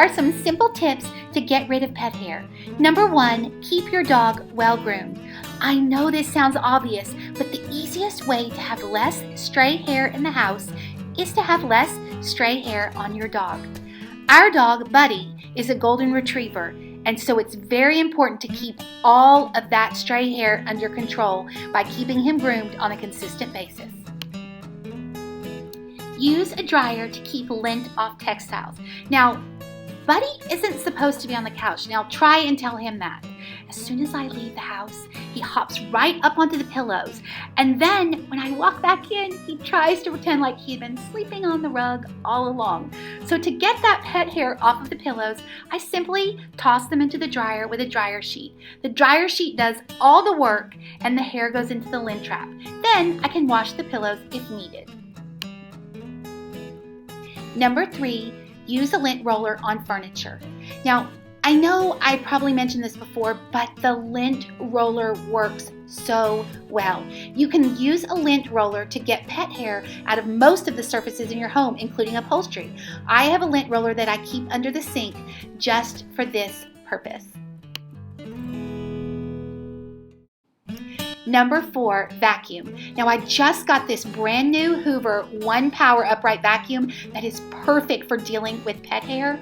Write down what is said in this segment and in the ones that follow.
are some simple tips to get rid of pet hair. Number 1, keep your dog well groomed. I know this sounds obvious, but the easiest way to have less stray hair in the house is to have less stray hair on your dog. Our dog, Buddy, is a golden retriever, and so it's very important to keep all of that stray hair under control by keeping him groomed on a consistent basis. Use a dryer to keep lint off textiles. Now, Buddy isn't supposed to be on the couch. Now try and tell him that. As soon as I leave the house, he hops right up onto the pillows. And then when I walk back in, he tries to pretend like he'd been sleeping on the rug all along. So to get that pet hair off of the pillows, I simply toss them into the dryer with a dryer sheet. The dryer sheet does all the work and the hair goes into the lint trap. Then I can wash the pillows if needed. Number 3, use a lint roller on furniture. Now, I know I probably mentioned this before, but the lint roller works so well. You can use a lint roller to get pet hair out of most of the surfaces in your home, including upholstery. I have a lint roller that I keep under the sink just for this purpose. Number 4, vacuum. Now I just got this brand new Hoover 1 Power upright vacuum that is perfect for dealing with pet hair.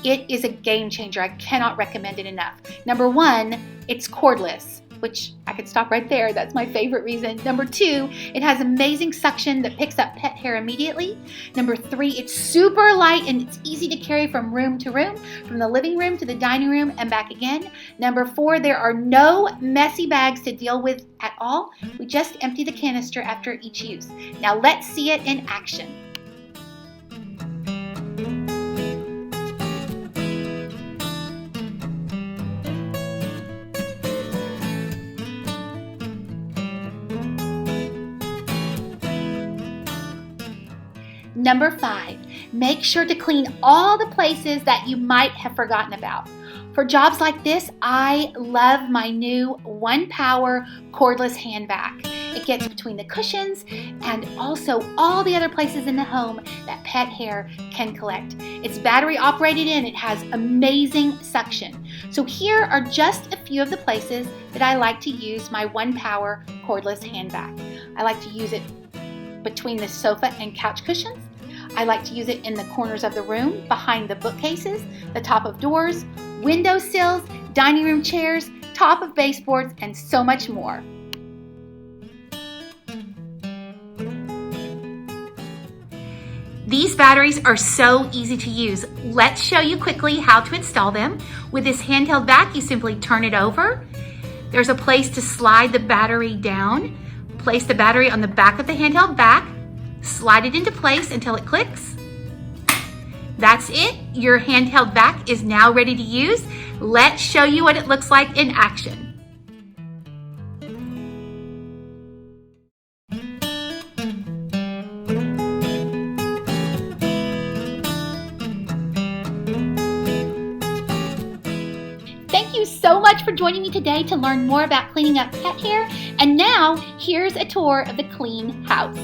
It is a game changer. I cannot recommend it enough. Number 1, it's cordless, which I could stop right there. That's my favorite reason. Number 2, it has amazing suction that picks up pet hair immediately. Number 3, it's super light and it's easy to carry from room to room, from the living room to the dining room and back again. Number 4, there are no messy bags to deal with at all. We just empty the canister after each use. Now let's see it in action. Number 5, make sure to clean all the places that you might have forgotten about. For jobs like this, I love my new 1 Power cordless hand vac. It gets between the cushions and also all the other places in the home that pet hair can collect. It's battery operated and it has amazing suction. So here are just a few of the places that I like to use my 1 Power cordless hand vac. I like to use it between the sofa and couch cushions. I like to use it in the corners of the room, behind the bookcases, the top of doors, window sills, dining room chairs, top of baseboards, and so much more. These batteries are so easy to use. Let's show you quickly how to install them. With this handheld vac, you simply turn it over. There's a place to slide the battery down. Place the battery on the back of the handheld vac. Slide it into place until it clicks. That's it. Your handheld vac is now ready to use. Let's show you what it looks like in action. Thank you so much for joining me today to learn more about cleaning up pet hair. And now, here's a tour of the clean house.